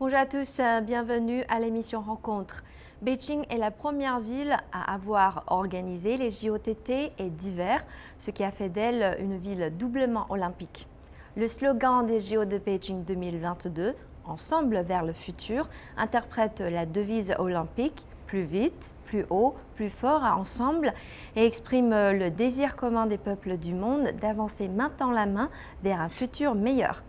Bonjour à tous, bienvenue à l'émission Rencontre. Beijing est la première ville à avoir organisé les JOTT et d'hiver, ce qui a fait d'elle une ville doublement olympique. Le slogan des JO de Beijing 2022, Ensemble vers le futur, interprète la devise olympique plus vite, plus haut, plus fort ensemble et exprime le désir commun des peuples du monde d'avancer main dans la main vers un futur meilleur.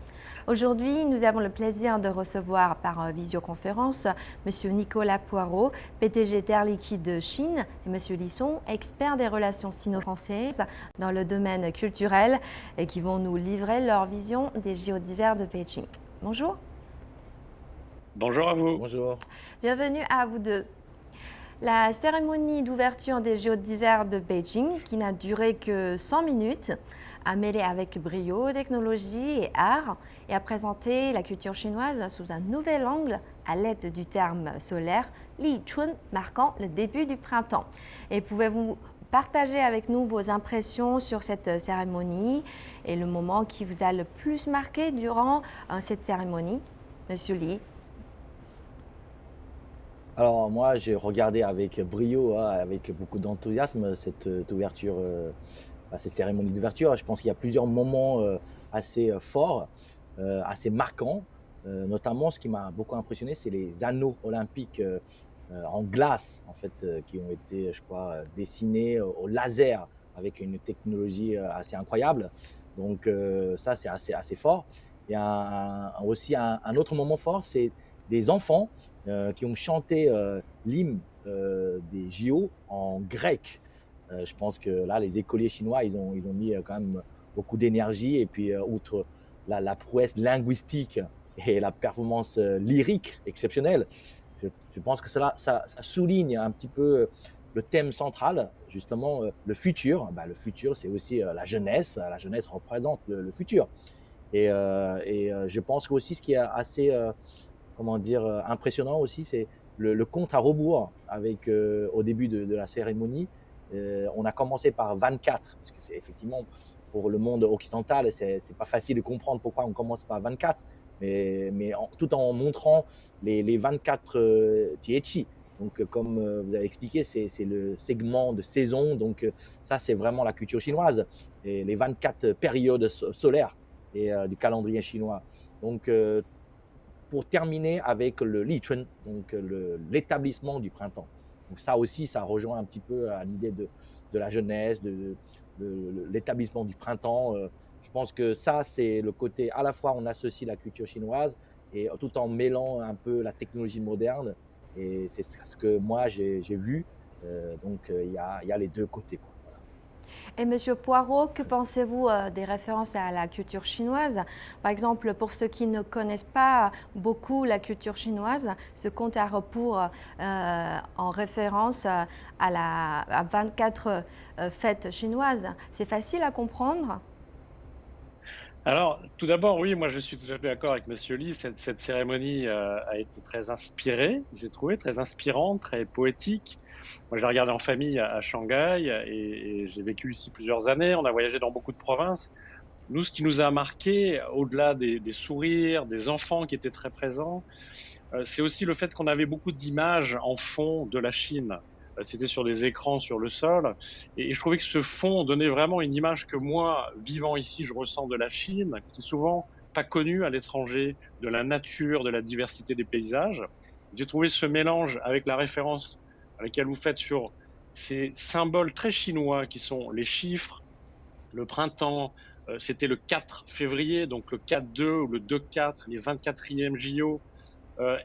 Aujourd'hui, nous avons le plaisir de recevoir par visioconférence M. Nicolas Poirot, PDG d'Air Liquide Chine, et M. Lisson, expert des relations sino-françaises dans le domaine culturel, et qui vont nous livrer leur vision des JO d'hiver de Beijing. Bonjour. Bonjour à vous. Bonjour. Bienvenue à vous deux. La cérémonie d'ouverture des JO d'hiver de Beijing, qui n'a duré que 100 minutes, a mêlé avec brio technologie et art et a présenté la culture chinoise sous un nouvel angle à l'aide du terme solaire Li Chun, marquant le début du printemps. Et pouvez-vous partager avec nous vos impressions sur cette cérémonie et le moment qui vous a le plus marqué durant cette cérémonie, Monsieur Li? Alors moi, j'ai regardé avec brio, hein, avec beaucoup d'enthousiasme cette ouverture, ces cérémonies d'ouverture. Je pense qu'il y a plusieurs moments assez forts, assez marquants. Notamment, ce qui m'a beaucoup impressionné, c'est les anneaux olympiques en glace, en fait, qui ont été, je crois, dessinés au laser avec une technologie assez incroyable. Donc ça, c'est assez fort. Il y a aussi un autre moment fort, c'est des enfants qui ont chanté l'hymne des JO en grec. Je pense que là, les écoliers chinois, ils ont mis quand même beaucoup d'énergie. Et puis, outre la prouesse linguistique et la performance lyrique exceptionnelle, je pense que ça souligne un petit peu le thème central, justement, le futur. Le futur, c'est aussi la jeunesse. La jeunesse représente le futur. Et je pense que aussi ce qui est assez comment dire, impressionnant aussi, c'est le compte à rebours avec, au début de la cérémonie. On a commencé par 24, parce que c'est effectivement pour le monde occidental, c'est pas facile de comprendre pourquoi on commence par 24, tout en montrant les 24 Jieqi. Donc, comme vous avez expliqué, c'est le segment de saison. Donc, ça, c'est vraiment la culture chinoise, et les 24 périodes solaires et du calendrier chinois. Donc, pour terminer avec le Li Chun, donc l'établissement du printemps. Donc ça aussi, ça rejoint un petit peu à l'idée de la jeunesse, de l'établissement du printemps. Je pense que ça, c'est le côté, à la fois on associe la culture chinoise et tout en mêlant un peu la technologie moderne. Et c'est ce que moi j'ai vu. Donc il y a les deux côtés, quoi. Voilà. Et Monsieur Poirot, que pensez-vous des références à la culture chinoise? Par exemple, pour ceux qui ne connaissent pas beaucoup la culture chinoise, ce compte à rebours en référence à 24 fêtes chinoises, c'est facile à comprendre? Alors, tout d'abord, oui, moi je suis tout à fait d'accord avec Monsieur Li. Cette cérémonie a été très inspirée, j'ai trouvé, très inspirante, très poétique. Moi, j'ai regardé en famille à Shanghai et j'ai vécu ici plusieurs années. On a voyagé dans beaucoup de provinces. Nous, ce qui nous a marqué, au-delà des sourires, des enfants qui étaient très présents, c'est aussi le fait qu'on avait beaucoup d'images en fond de la Chine. C'était sur des écrans sur le sol. Et je trouvais que ce fond donnait vraiment une image que moi, vivant ici, je ressens de la Chine, qui est souvent pas connue à l'étranger, de la nature, de la diversité des paysages. J'ai trouvé ce mélange avec la référence à laquelle vous faites sur ces symboles très chinois qui sont les chiffres, le printemps. C'était le 4 février, donc le 4-2 ou le 2-4, les 24e JO.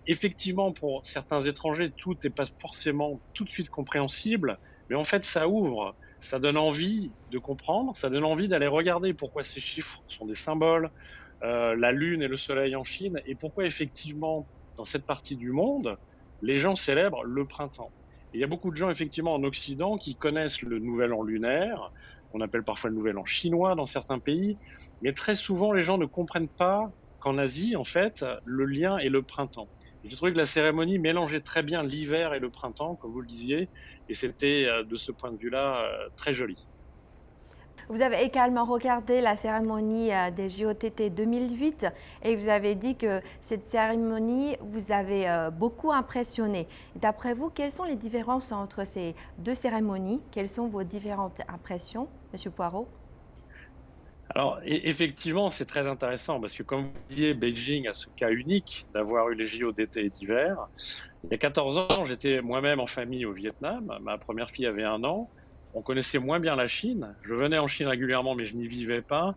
Effectivement, pour certains étrangers, tout n'est pas forcément tout de suite compréhensible, mais en fait, ça ouvre, ça donne envie de comprendre, ça donne envie d'aller regarder pourquoi ces chiffres sont des symboles, la Lune et le Soleil en Chine, et pourquoi effectivement, dans cette partie du monde, les gens célèbrent le printemps. Et il y a beaucoup de gens, effectivement, en Occident qui connaissent le Nouvel An lunaire, qu'on appelle parfois le Nouvel An chinois dans certains pays, mais très souvent, les gens ne comprennent pas qu'en Asie, en fait, le lien est le printemps. Et j'ai trouvé que la cérémonie mélangeait très bien l'hiver et le printemps, comme vous le disiez, et c'était de ce point de vue-là très joli. Vous avez également regardé la cérémonie des JOTT 2008 et vous avez dit que cette cérémonie vous avait beaucoup impressionné. D'après vous, quelles sont les différences entre ces deux cérémonies? Quelles sont vos différentes impressions, Monsieur Poirot? Alors, effectivement, c'est très intéressant parce que, comme vous disiez, Beijing a ce cas unique d'avoir eu les JO d'été et d'hiver. Il y a 14 ans, j'étais moi-même en famille au Vietnam. Ma première fille avait 1 an. On connaissait moins bien la Chine. Je venais en Chine régulièrement, mais je n'y vivais pas.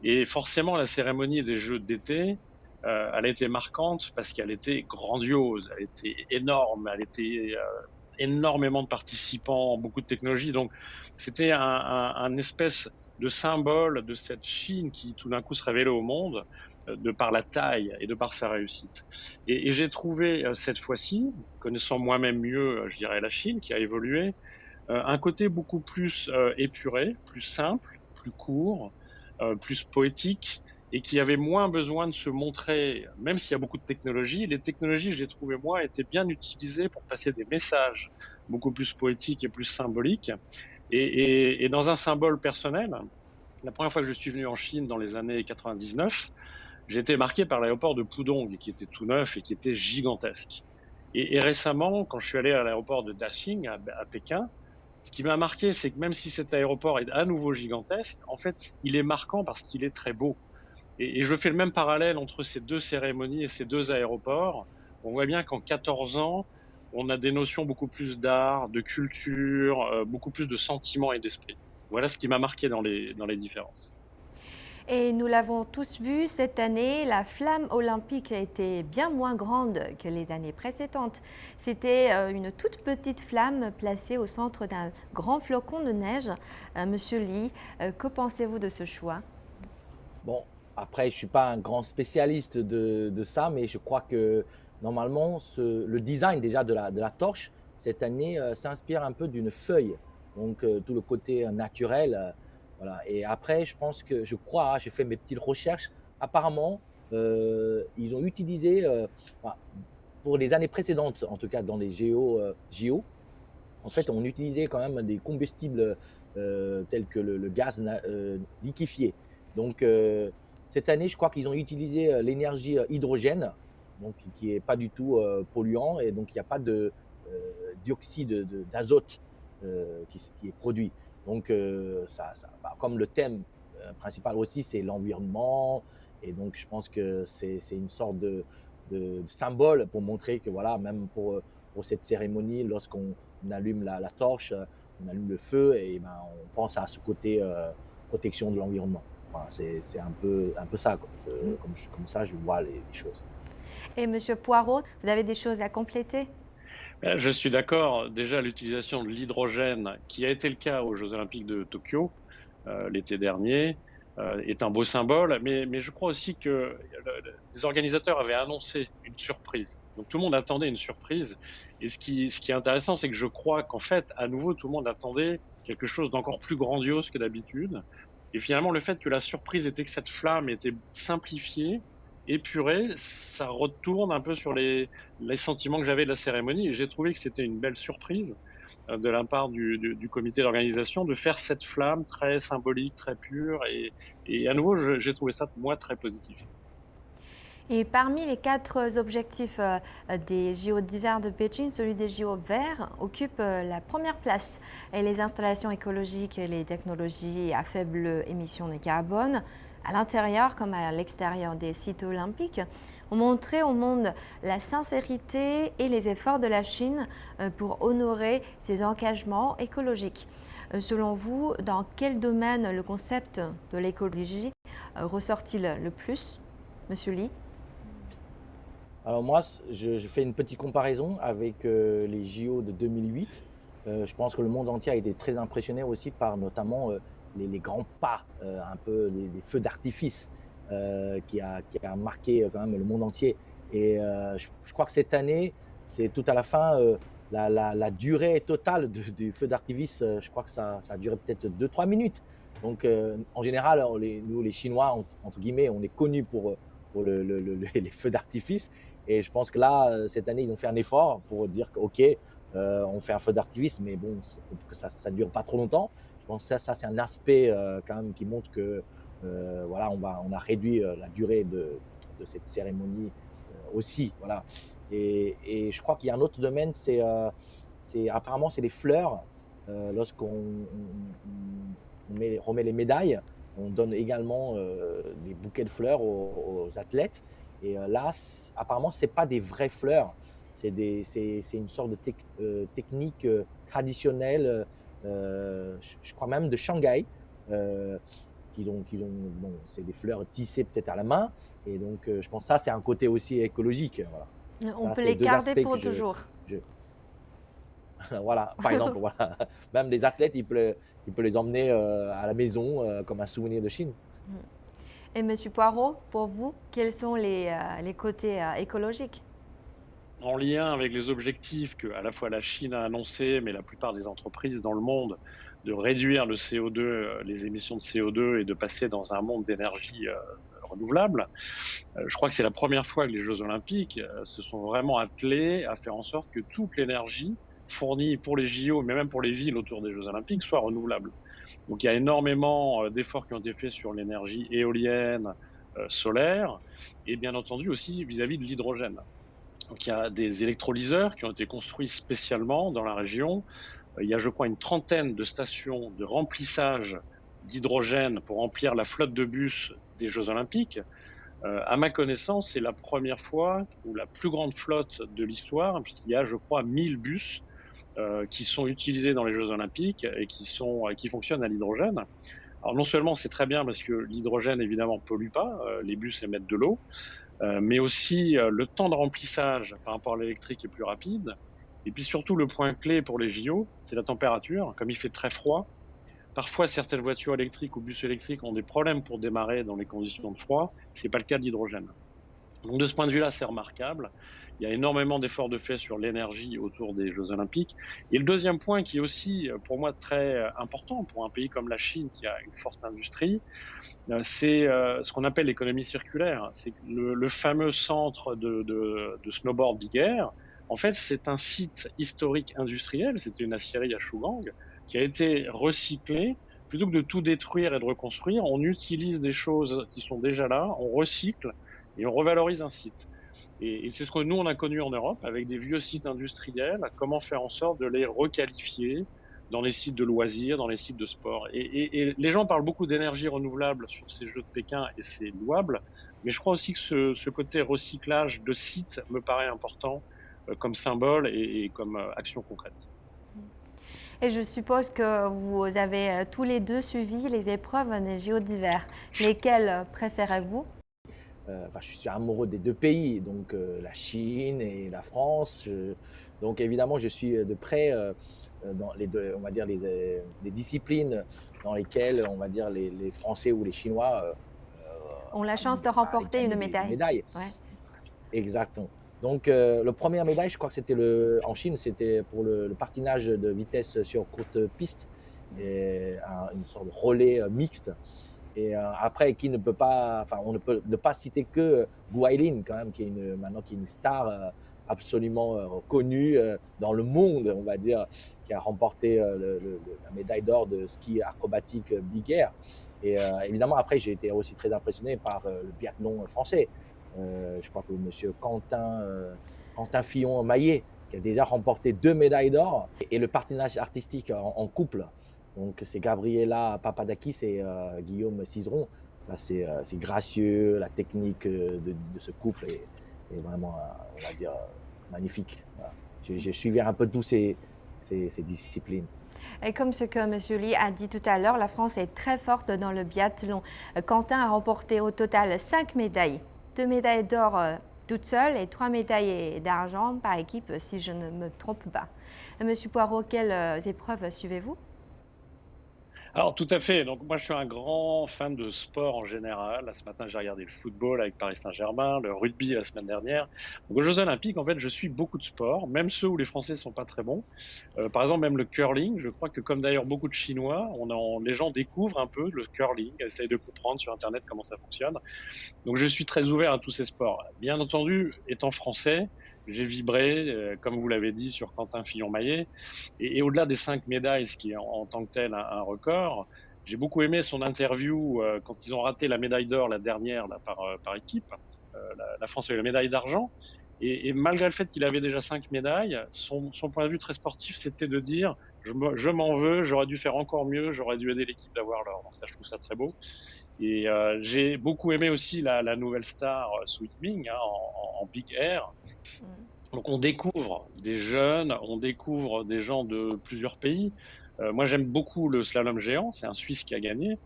Et forcément, la cérémonie des Jeux d'été, elle a été marquante parce qu'elle était grandiose, elle était énorme, elle était énormément de participants, beaucoup de technologies. Donc, c'était un espèce de symbole de cette Chine qui, tout d'un coup, se révélait au monde de par la taille et de par sa réussite. Et j'ai trouvé cette fois-ci, connaissant moi-même mieux, je dirais, la Chine qui a évolué, un côté beaucoup plus épuré, plus simple, plus court, plus poétique et qui avait moins besoin de se montrer, même s'il y a beaucoup de technologies. Les technologies, je les trouvais, moi, étaient bien utilisées pour passer des messages beaucoup plus poétiques et plus symboliques. Et dans un symbole personnel, la première fois que je suis venu en Chine dans les années 99, j'ai été marqué par l'aéroport de Pudong, qui était tout neuf et qui était gigantesque. Et récemment, quand je suis allé à l'aéroport de Daxing à Pékin, ce qui m'a marqué, c'est que même si cet aéroport est à nouveau gigantesque, en fait, il est marquant parce qu'il est très beau. Et je fais le même parallèle entre ces deux cérémonies et ces deux aéroports. On voit bien qu'en 14 ans, on a des notions beaucoup plus d'art, de culture, beaucoup plus de sentiments et d'esprit. Voilà ce qui m'a marqué dans les différences. Et nous l'avons tous vu cette année, la flamme olympique était bien moins grande que les années précédentes. C'était une toute petite flamme placée au centre d'un grand flocon de neige. Monsieur Lee, que pensez-vous de ce choix? Bon, après, je suis pas un grand spécialiste de ça, mais je crois que normalement, le design déjà de la torche, cette année, s'inspire un peu d'une feuille. Donc, tout le côté naturel. Voilà. Et après, je crois, hein, j'ai fait mes petites recherches. Apparemment, ils ont utilisé, enfin, pour les années précédentes, en tout cas dans les JO, en fait, on utilisait quand même des combustibles tels que le gaz liquéfié. Donc, cette année, je crois qu'ils ont utilisé l'énergie hydrogène, donc qui est pas du tout polluant, et donc il n'y a pas de dioxyde d'azote qui est produit. Donc, comme le thème principal aussi, c'est l'environnement, et donc je pense que c'est une sorte de symbole pour montrer que voilà, même pour cette cérémonie, lorsqu'on allume la torche, on allume le feu, et ben, on pense à ce côté protection de l'environnement. Voilà, c'est un peu ça, quoi. Comme ça, je vois les choses. Et Monsieur Poirot, vous avez des choses à compléter? Je suis d'accord. Déjà, l'utilisation de l'hydrogène, qui a été le cas aux Jeux Olympiques de Tokyo l'été dernier, est un beau symbole. Mais je crois aussi que les organisateurs avaient annoncé une surprise. Donc tout le monde attendait une surprise. Et ce qui est intéressant, c'est que je crois qu'en fait, à nouveau, tout le monde attendait quelque chose d'encore plus grandiose que d'habitude. Et finalement, le fait que la surprise était que cette flamme était simplifiée, épurée, ça retourne un peu sur les sentiments que j'avais de la cérémonie. Et j'ai trouvé que c'était une belle surprise de la part du comité d'organisation de faire cette flamme très symbolique, très pure. Et à nouveau, j'ai trouvé ça, moi, très positif. Et parmi les quatre objectifs des JO d'hiver de Beijing, celui des JO verts occupe la première place. Et les installations écologiques et les technologies à faible émission de carbone, à l'intérieur comme à l'extérieur des sites olympiques, ont montré au monde la sincérité et les efforts de la Chine pour honorer ses engagements écologiques. Selon vous, dans quel domaine le concept de l'écologie ressort-il le plus, Monsieur Lee? Alors moi, je fais une petite comparaison avec les JO de 2008. Je pense que le monde entier a été très impressionné aussi par notamment les grands pas, un peu les feux d'artifice qui a marqué quand même le monde entier. Et je crois que cette année, c'est tout à la fin, la durée totale du feu d'artifice, je crois que ça a duré peut-être 2 3 minutes. Donc en général, nous les Chinois, entre guillemets, on est connus pour les feux d'artifice. Et je pense que là, cette année, ils ont fait un effort pour dire que, OK, on fait un feu d'artifice, mais bon, que ça ne dure pas trop longtemps. Je pense que ça c'est un aspect quand même qui montre que voilà, on a réduit la durée de cette cérémonie aussi. Voilà. Et je crois qu'il y a un autre domaine, apparemment c'est les fleurs. Lorsqu'on remet les médailles, on donne également des bouquets de fleurs aux athlètes. Et là, apparemment, c'est pas des vraies fleurs. C'est une sorte de technique traditionnelle, je crois même de Shanghai, euh, bon, c'est des fleurs tissées peut-être à la main. Et donc, je pense que ça, c'est un côté aussi écologique. Voilà. On Ça, peut c'est les deux garder aspects pour toujours. je- voilà, par exemple, voilà. Même les athlètes, il peut les emmener à la maison comme un souvenir de Chine. Et Monsieur Poirot, pour vous, quels sont les côtés écologiques? En lien avec les objectifs que à la fois la Chine a annoncés, mais la plupart des entreprises dans le monde, de réduire le CO2, les émissions de CO2 et de passer dans un monde d'énergie renouvelable, je crois que c'est la première fois que les Jeux olympiques se sont vraiment attelés à faire en sorte que toute l'énergie fournie pour les JO, mais même pour les villes autour des Jeux olympiques, soit renouvelable. Donc il y a énormément d'efforts qui ont été faits sur l'énergie éolienne, solaire, et bien entendu aussi vis-à-vis de l'hydrogène. Donc il y a des électrolyseurs qui ont été construits spécialement dans la région. Il y a, je crois, une trentaine de stations de remplissage d'hydrogène pour remplir la flotte de bus des Jeux olympiques. À ma connaissance, c'est la première fois ou la plus grande flotte de l'histoire, puisqu'il y a, je crois, 1000 bus qui sont utilisés dans les Jeux olympiques et qui fonctionnent à l'hydrogène. Alors non seulement c'est très bien parce que l'hydrogène évidemment pollue pas, les bus émettent de l'eau, mais aussi le temps de remplissage par rapport à l'électrique est plus rapide. Et puis surtout, le point clé pour les JO, c'est la température. Comme il fait très froid, parfois certaines voitures électriques ou bus électriques ont des problèmes pour démarrer dans les conditions de froid. Ce n'est pas le cas de l'hydrogène. Donc de ce point de vue-là, c'est remarquable. Il y a énormément d'efforts de fait sur l'énergie autour des Jeux olympiques. Et le deuxième point qui est aussi pour moi très important pour un pays comme la Chine qui a une forte industrie, c'est ce qu'on appelle l'économie circulaire. C'est le fameux centre de snowboard Big Air. En fait, c'est un site historique industriel, c'était une aciérie à Shugang, qui a été recyclé. Plutôt que de tout détruire et de reconstruire, on utilise des choses qui sont déjà là, on recycle et on revalorise un site. Et c'est ce que nous, on a connu en Europe avec des vieux sites industriels, comment faire en sorte de les requalifier dans les sites de loisirs, dans les sites de sport. Et les gens parlent beaucoup d'énergie renouvelable sur ces Jeux de Pékin et c'est louable, mais je crois aussi que ce côté recyclage de sites me paraît important comme symbole et comme action concrète. Et je suppose que vous avez tous les deux suivi les épreuves des JO d'hiver. Lesquelles préférez-vous? Enfin, je suis amoureux des deux pays, donc la Chine et la France. Donc évidemment, je suis de près dans les deux, on va dire les disciplines dans lesquelles, on va dire, les Français ou les Chinois Ont la chance de enfin, remporter gagnent une des médaille. médailles. Ouais. Exactement. Donc, la première médaille, je crois que c'était en Chine, c'était pour le patinage de vitesse sur courte piste, et une sorte de relais mixte. Et après, qui ne peut pas, enfin, on ne peut ne pas citer que Gu Hailin, quand même, maintenant qui est une star absolument connue dans le monde, on va dire, qui a remporté la médaille d'or de ski acrobatique Big Air. Et évidemment, après, j'ai été aussi très impressionné par le biathlon français. Je crois que monsieur Quentin Fillon-Maillet, qui a déjà remporté 2 médailles d'or, et le patinage artistique en couple. Donc c'est Gabriela Papadakis et Guillaume Cizeron. Ça c'est gracieux, la technique de ce couple est vraiment, on va dire, magnifique. Voilà. J'ai suivi un peu tous ces disciplines. Et comme ce que M. Lee a dit tout à l'heure, la France est très forte dans le biathlon. Quentin a remporté au total 5 médailles. 2 médailles d'or toute seule et 3 médailles d'argent par équipe, si je ne me trompe pas. Monsieur Poirot, quelles épreuves suivez-vous? Alors tout à fait. Donc moi je suis un grand fan de sport en général. Là, ce matin j'ai regardé le football avec Paris Saint-Germain, le rugby la semaine dernière. Donc aux Jeux Olympiques en fait je suis beaucoup de sports, même ceux où les Français sont pas très bons. Par exemple même le curling. Je crois que comme d'ailleurs beaucoup de Chinois, les gens découvrent un peu le curling, essayent de comprendre sur Internet comment ça fonctionne. Donc je suis très ouvert à tous ces sports. Bien entendu, étant français, J'ai vibré, comme vous l'avez dit, sur Quentin Fillon-Maillet. Et au-delà des 5 médailles, ce qui est en tant que tel un record, j'ai beaucoup aimé son interview quand ils ont raté la médaille d'or, la dernière, là, par équipe. La France a eu la médaille d'argent. Et malgré le fait qu'il avait déjà 5 médailles, son point de vue très sportif, c'était de dire je m'en veux, j'aurais dû faire encore mieux, j'aurais dû aider l'équipe d'avoir l'or. Donc ça, je trouve ça très beau. Et j'ai beaucoup aimé aussi la nouvelle star Sweetming hein, en Big Air. Mm. Donc on découvre des jeunes, on découvre des gens de plusieurs pays. Moi j'aime beaucoup le slalom géant, c'est un Suisse qui a gagné.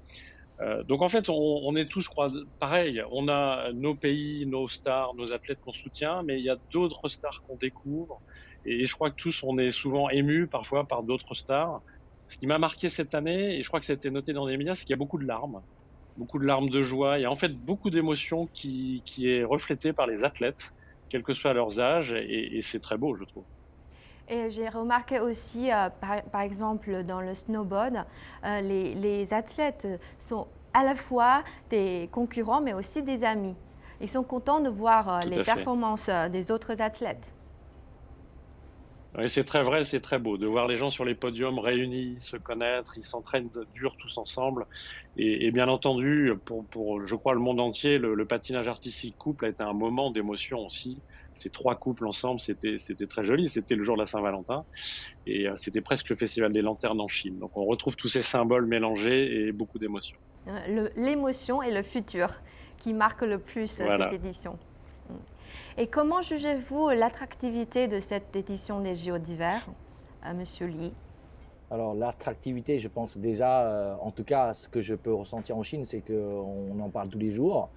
Donc en fait on est tous, je crois, pareil. On a nos pays, nos stars, nos athlètes qu'on soutient, mais il y a d'autres stars qu'on découvre. Et je crois que tous on est souvent émus parfois par d'autres stars. Ce qui m'a marqué cette année, et je crois que ça a été noté dans les médias, c'est qu'il y a beaucoup de larmes de joie. Il y a en fait beaucoup d'émotions qui est reflétée par les athlètes, quel que soit leurs âges, et c'est très beau, je trouve. Et j'ai remarqué aussi, par exemple, dans le snowboard, les athlètes sont à la fois des concurrents, mais aussi des amis. Ils sont contents de voir Tout les à fait. performances des autres athlètes. Oui, c'est très vrai, c'est très beau de voir les gens sur les podiums réunis, se connaître, ils s'entraînent dur tous ensemble. Et bien entendu, je crois, le monde entier, le patinage artistique couple a été un moment d'émotion aussi. Ces trois couples ensemble, c'était très joli. C'était le jour de la Saint-Valentin et c'était presque le Festival des Lanternes en Chine. Donc on retrouve tous ces symboles mélangés et beaucoup d'émotions. L'émotion et le futur qui marquent le plus cette Voilà. édition. Mm. Et comment jugez-vous l'attractivité de cette édition des JO d'hiver, Monsieur Lee? Alors l'attractivité, je pense déjà, en tout cas, ce que je peux ressentir en Chine, c'est qu'on en parle tous les jours.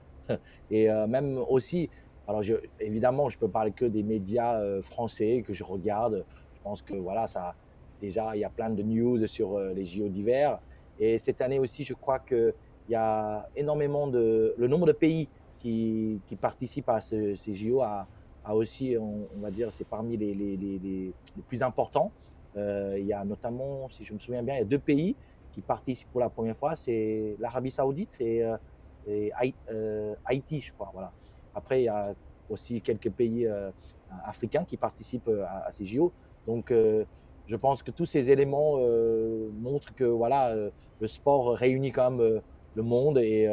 Et même aussi, alors évidemment, je peux parler que des médias français que je regarde. Je pense que voilà, ça, déjà, il y a plein de news sur les JO d'hiver. Et cette année aussi, je crois qu'il y a énormément le nombre de pays qui participent à ces JO a aussi, on va dire, c'est parmi les plus importants. Il y a notamment, si je me souviens bien, il y a deux pays qui participent pour la première fois, c'est l'Arabie Saoudite et Haïti, je crois. Voilà. Après, il y a aussi quelques pays africains qui participent à ces JO. Donc, je pense que tous ces éléments montrent que voilà, le sport réunit quand même le monde et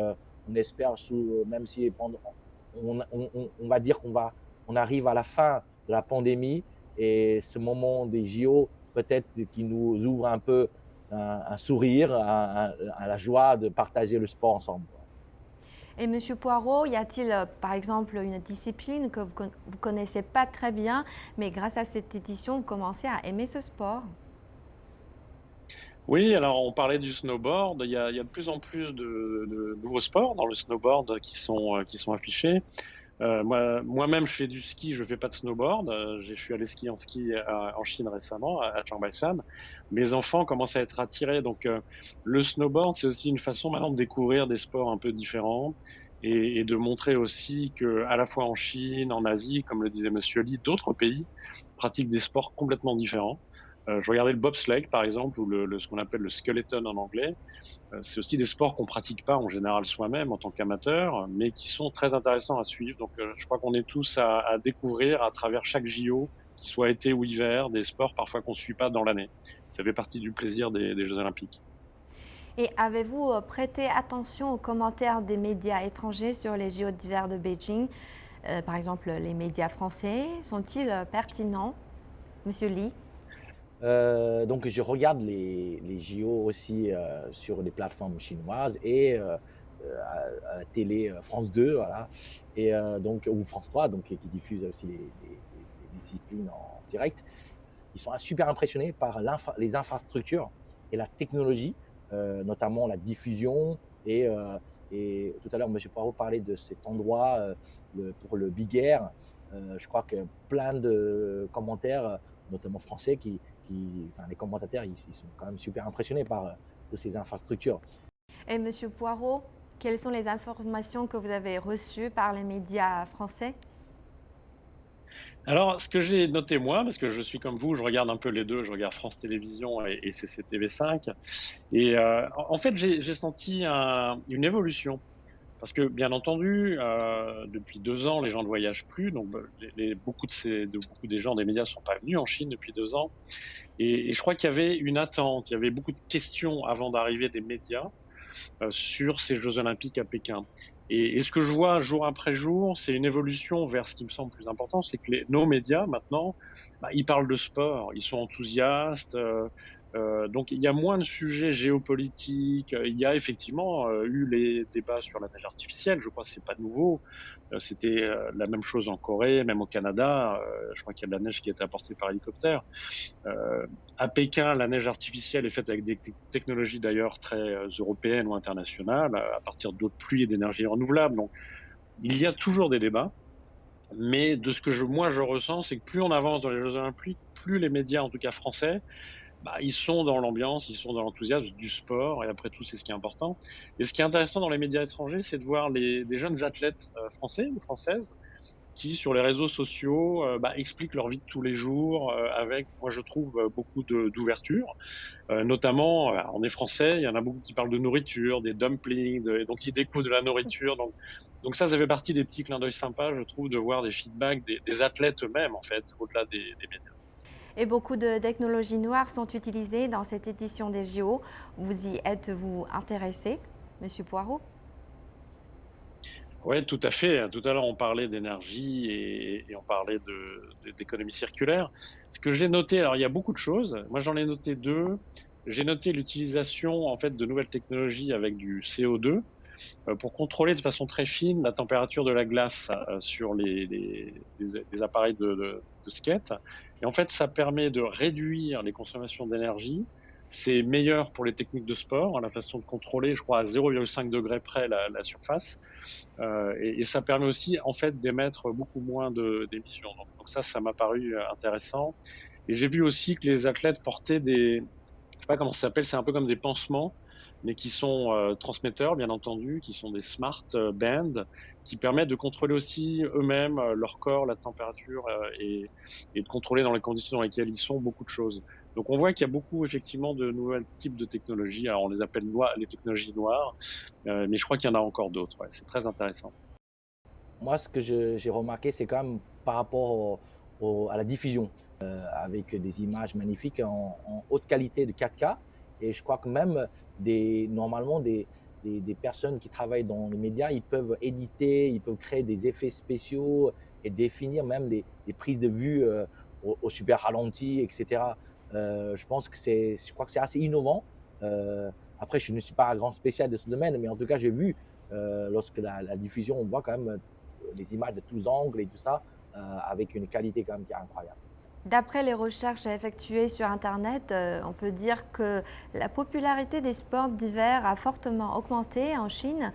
on espère, même si on va dire on arrive à la fin de la pandémie et ce moment des JO peut-être qui nous ouvre un peu un sourire, à la joie de partager le sport ensemble. Et Monsieur Poirot, y a-t-il par exemple une discipline que vous connaissez pas très bien, mais grâce à cette édition, vous commencez à aimer ce sport? Oui, alors on parlait du snowboard. Il y a de plus en plus de nouveaux sports dans le snowboard qui sont affichés. Moi-même, je fais du ski, je fais pas de snowboard. Je suis allé skier en ski en Chine récemment, à Chiang Mai-Shan. Mes enfants commencent à être attirés. Donc, le snowboard, c'est aussi une façon maintenant de découvrir des sports un peu différents et de montrer aussi que, à la fois en Chine, en Asie, comme le disait Monsieur Lee, d'autres pays pratiquent des sports complètement différents. Je regardais le bobsleigh, par exemple, ou ce qu'on appelle le skeleton en anglais. C'est aussi des sports qu'on pratique pas en général soi-même en tant qu'amateur, mais qui sont très intéressants à suivre. Donc, je crois qu'on est tous à découvrir à travers chaque JO, qu'il soit été ou hiver, des sports parfois qu'on ne suit pas dans l'année. Ça fait partie du plaisir des Jeux Olympiques. Et avez-vous prêté attention aux commentaires des médias étrangers sur les JO d'hiver de Beijing? Par exemple, les médias français sont-ils pertinents, Monsieur Lee? Donc je regarde les JO aussi sur les plateformes chinoises et à la télé France 2, voilà, et donc, ou France 3, donc, qui diffuse aussi les disciplines en direct. Ils sont super impressionnés par les infrastructures et la technologie, notamment la diffusion. Et tout à l'heure, M. Poirot parlait de cet endroit pour le Big Air. Je crois que plein de commentaires, notamment français, enfin, les commentateurs, ils sont quand même super impressionnés par toutes ces infrastructures. Et Monsieur Poirot, quelles sont les informations que vous avez reçues par les médias français? Alors, ce que j'ai noté moi, parce que je suis comme vous, je regarde un peu les deux, je regarde France Télévisions et CCTV5, et en fait, j'ai senti une évolution. Parce que, bien entendu, depuis 2 ans, les gens ne voyagent plus. Donc, beaucoup des gens des médias ne sont pas venus en Chine depuis 2 ans. Et je crois qu'il y avait une attente, il y avait beaucoup de questions avant d'arriver des médias sur ces Jeux olympiques à Pékin. Et ce que je vois jour après jour, c'est une évolution vers ce qui me semble plus important, c'est que nos médias maintenant, bah, ils parlent de sport, ils sont enthousiastes. Donc il y a moins de sujets géopolitiques. Il y a effectivement eu les débats sur la neige artificielle. Je crois que c'est pas nouveau. C'était la même chose en Corée, même au Canada. Je crois qu'il y a de la neige qui a été apportée par hélicoptère. Euh, à Pékin, la neige artificielle est faite avec des technologies d'ailleurs très européennes ou internationales, à partir d'eau de pluie et d'énergie renouvelable. Donc, il y a toujours des débats, mais de ce que moi je ressens, c'est que plus on avance dans les Jeux Olympiques, plus les médias, en tout cas français, bah, ils sont dans l'ambiance, ils sont dans l'enthousiasme du sport, et après tout, c'est ce qui est important. Et ce qui est intéressant dans les médias étrangers, c'est de voir des jeunes athlètes français ou françaises qui, sur les réseaux sociaux, bah, expliquent leur vie de tous les jours avec, moi je trouve, beaucoup d'ouverture. Notamment, on est français, il y en a beaucoup qui parlent de nourriture, des dumplings, et donc ils découvrent de la nourriture. Donc ça fait partie des petits clins d'œil sympas, je trouve, de voir des feedbacks des athlètes eux-mêmes, en fait, au-delà des médias. Et beaucoup de technologies noires sont utilisées dans cette édition des JO. Vous y êtes-vous intéressé, Monsieur Poirot? Oui, tout à fait. Tout à l'heure, on parlait d'énergie et on parlait d'économie circulaire. Ce que j'ai noté, alors il y a beaucoup de choses. Moi, j'en ai noté deux. J'ai noté l'utilisation en fait de nouvelles technologies avec du CO2 pour contrôler de façon très fine la température de la glace sur les appareils de skate. Et en fait, ça permet de réduire les consommations d'énergie. C'est meilleur pour les techniques de sport, hein, la façon de contrôler, je crois, à 0,5 degrés près la surface. Et ça permet aussi, en fait, d'émettre beaucoup moins d'émissions. Donc ça m'a paru intéressant. Et j'ai vu aussi que les athlètes portaient je sais pas comment ça s'appelle, c'est un peu comme des pansements, mais qui sont transmetteurs, bien entendu, qui sont des smart bands, qui permettent de contrôler aussi eux-mêmes leur corps, la température, et de contrôler dans les conditions dans lesquelles ils sont beaucoup de choses. Donc on voit qu'il y a beaucoup effectivement de nouveaux types de technologies. Alors on les appelle les technologies noires, mais je crois qu'il y en a encore d'autres. Ouais, c'est très intéressant. Moi, ce que j'ai remarqué, c'est quand même par rapport à la diffusion, avec des images magnifiques en haute qualité de 4K. Et je crois que même normalement, des personnes qui travaillent dans les médias, ils peuvent éditer, ils peuvent créer des effets spéciaux et définir même des prises de vue au super ralenti, etc. Je crois que c'est assez innovant. Après, je ne suis pas un grand spécial de ce domaine, mais en tout cas, j'ai vu lorsque la diffusion, on voit quand même les images de tous angles et tout ça, avec une qualité quand même qui est incroyable. D'après les recherches effectuées sur Internet, on peut dire que la popularité des sports d'hiver a fortement augmenté en Chine.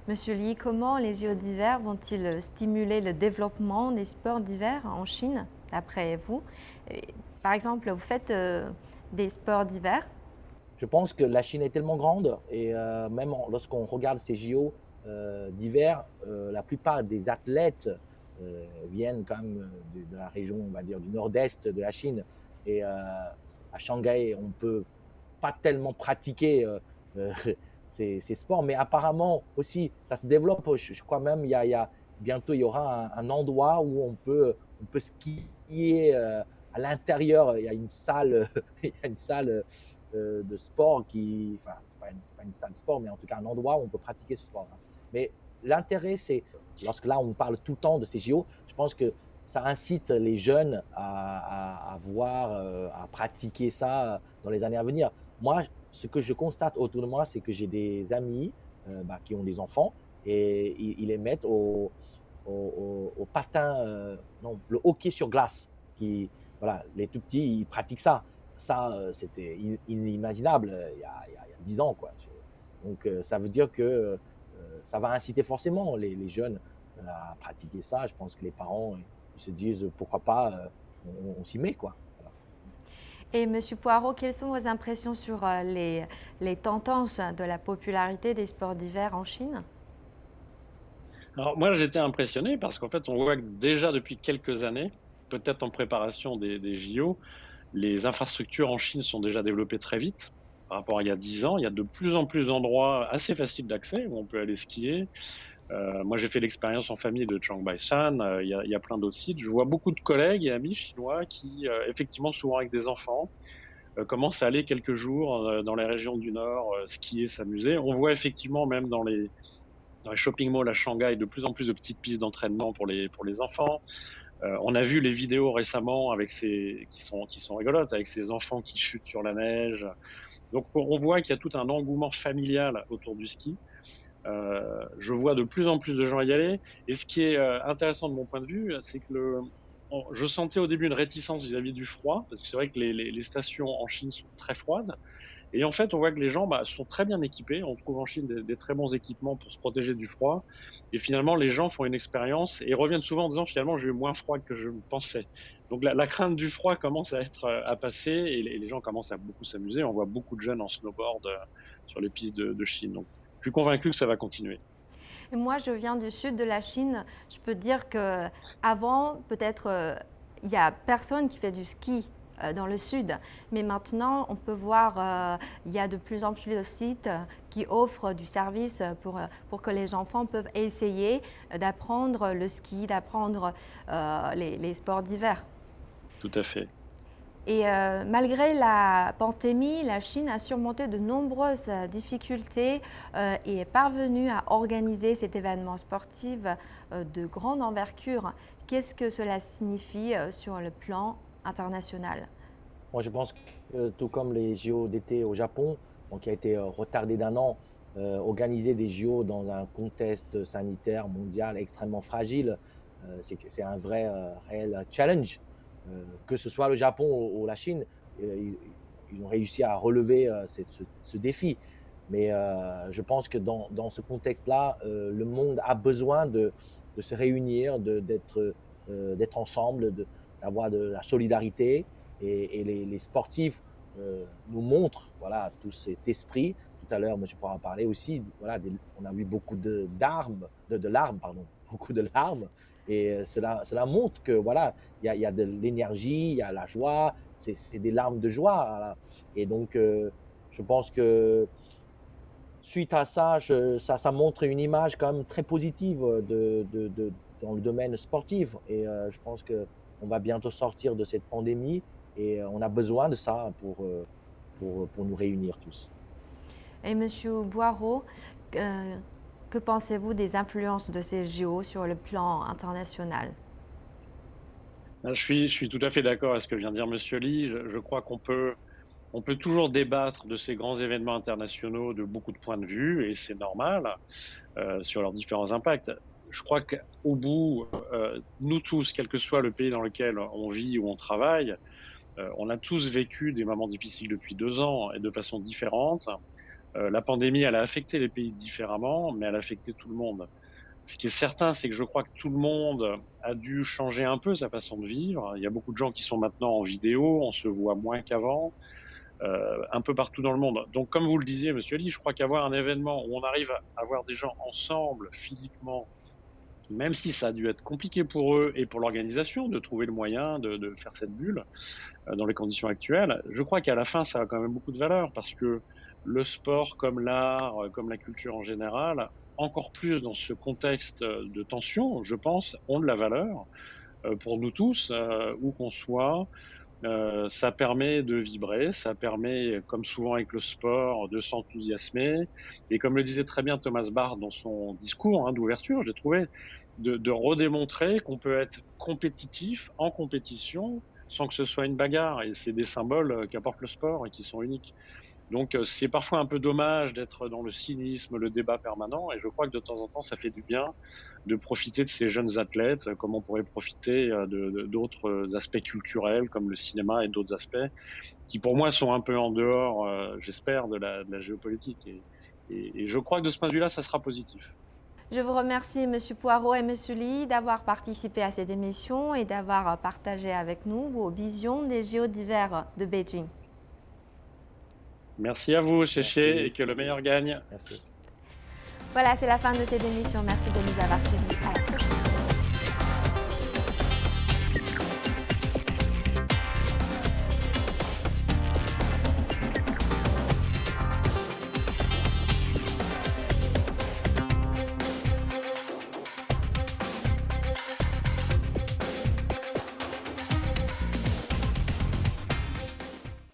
Monsieur Li, comment les JO d'hiver vont-ils stimuler le développement des sports d'hiver en Chine, d'après vous? Par exemple, vous faites des sports d'hiver? Je pense que la Chine est tellement grande et même lorsqu'on regarde ces JO d'hiver, la plupart des athlètes viennent quand même de la région, on va dire, du nord-est de la Chine. Et à Shanghai, on peut pas tellement pratiquer euh, ces sports, mais apparemment aussi, ça se développe. Je crois même bientôt il y aura un endroit où on peut skier à l'intérieur. Il y a une salle, il y a une salle de sport enfin, c'est pas une salle de sport, mais en tout cas un endroit où on peut pratiquer ce sport. Mais l'intérêt, c'est, lorsque là on parle tout le temps de ces JO, je pense que ça incite les jeunes à voir, à pratiquer ça dans les années à venir. Moi, ce que je constate autour de moi, c'est que j'ai des amis qui ont des enfants et ils les mettent au patin, non, le hockey sur glace. Voilà, les tout petits, ils pratiquent ça. Ça, c'était inimaginable il y a 10 ans, quoi. Donc, ça veut dire que ça va inciter forcément les jeunes à pratiquer ça. Je pense que les parents, ils se disent pourquoi pas, on s'y met, quoi. Voilà. Et Monsieur Poirot, quelles sont vos impressions sur les tendances de la popularité des sports d'hiver en Chine? Alors moi, j'étais impressionné parce qu'en fait, on voit que déjà depuis quelques années, peut-être en préparation des JO, les infrastructures en Chine sont déjà développées très vite. par rapport à il y a 10 ans. Il y a de plus en plus d'endroits assez faciles d'accès où on peut aller skier. Moi, j'ai fait l'expérience en famille de Chiang Mai-shan. Il y a plein d'autres sites. Je vois beaucoup de collègues et amis chinois qui, effectivement, souvent avec des enfants, commencent à aller quelques jours dans les régions du Nord, skier, s'amuser. On voit effectivement même dans les shopping malls à Shanghai de plus en plus de petites pistes d'entraînement pour les enfants. On a vu les vidéos récemment qui sont rigolotes, avec ces enfants qui chutent sur la neige. Donc on voit qu'il y a tout un engouement familial autour du ski. Je vois de plus en plus de gens y aller. Et ce qui est intéressant de mon point de vue, c'est que je sentais au début une réticence vis-à-vis du froid, parce que c'est vrai que les stations en Chine sont très froides. Et en fait, on voit que les gens sont très bien équipés. On trouve en Chine des très bons équipements pour se protéger du froid. Et finalement, les gens font une expérience et reviennent souvent en disant finalement, j'ai eu moins froid que je le pensais. Donc la crainte du froid commence à passer et les gens commencent à beaucoup s'amuser. On voit beaucoup de jeunes en snowboard sur les pistes de Chine. Donc, je suis convaincu que ça va continuer. Et moi, je viens du sud de la Chine. Je peux dire que avant, peut-être, il y a personne qui fait du ski dans le sud. Mais maintenant, on peut voir, il y a de plus en plus de sites qui offrent du service pour que les enfants peuvent essayer d'apprendre le ski, d'apprendre les sports d'hiver. Tout à fait. Et malgré la pandémie, la Chine a surmonté de nombreuses difficultés et est parvenue à organiser cet événement sportif de grande envergure. Qu'est-ce que cela signifie sur le plan international? Moi, je pense que tout comme les JO d'été au Japon, donc qui a été retardé d'un an, organiser des JO dans un contexte sanitaire mondial extrêmement fragile, c'est un vrai réel challenge. Que ce soit le Japon ou la Chine, ils ont réussi à relever ce défi. Mais je pense que dans ce contexte-là, le monde a besoin de se réunir, d'être ensemble, d'avoir de la solidarité. Et les sportifs nous montrent voilà, tout cet esprit. Tout à l'heure, M. Pourra en parler aussi. Voilà, on a vu beaucoup de larmes, pardon, beaucoup de larmes. Et cela montre que voilà, il y a de l'énergie, il y a la joie, c'est des larmes de joie. Voilà. Et donc, je pense que suite à ça, ça montre une image quand même très positive dans le domaine sportif. Et je pense qu'on va bientôt sortir de cette pandémie et on a besoin de ça pour nous réunir tous. Et Monsieur Boireau, que pensez-vous des influences de ces JO sur le plan international? Je suis tout à fait d'accord avec ce que vient de dire Monsieur Lee. Je crois on peut toujours débattre de ces grands événements internationaux de beaucoup de points de vue, et c'est normal, sur leurs différents impacts. Je crois qu'au bout, nous tous, quel que soit le pays dans lequel on vit ou on travaille, on a tous vécu des moments difficiles depuis 2 ans et de façon différente. La pandémie, elle a affecté les pays différemment, mais elle a affecté tout le monde. Ce qui est certain, c'est que je crois que tout le monde a dû changer un peu sa façon de vivre. Il y a beaucoup de gens qui sont maintenant en vidéo, on se voit moins qu'avant, un peu partout dans le monde. Donc, comme vous le disiez, Monsieur Lee, je crois qu'avoir un événement où on arrive à avoir des gens ensemble physiquement, même si ça a dû être compliqué pour eux et pour l'organisation de trouver le moyen de faire cette bulle dans les conditions actuelles, je crois qu'à la fin, ça a quand même beaucoup de valeur, parce que le sport, comme l'art, comme la culture en général, encore plus dans ce contexte de tension, je pense, ont de la valeur pour nous tous, où qu'on soit. Ça permet de vibrer, ça permet, comme souvent avec le sport, de s'enthousiasmer. Et comme le disait très bien Thomas Bach dans son discours d'ouverture, j'ai trouvé, de redémontrer qu'on peut être compétitif en compétition sans que ce soit une bagarre. Et c'est des symboles qu'apporte le sport et qui sont uniques. Donc c'est parfois un peu dommage d'être dans le cynisme, le débat permanent, et je crois que de temps en temps, ça fait du bien de profiter de ces jeunes athlètes, comme on pourrait profiter d'autres aspects culturels, comme le cinéma et d'autres aspects, qui pour moi sont un peu en dehors, j'espère, de la géopolitique. Et je crois que de ce point de vue-là, ça sera positif. Je vous remercie, Monsieur Poirot et Monsieur Lee, d'avoir participé à cette émission et d'avoir partagé avec nous vos visions des JO d'hiver de Beijing. Merci à vous, Chéché, Merci. et que le meilleur gagne. Merci. Voilà, c'est la fin de cette émission. Merci de nous avoir suivis. À la prochaine.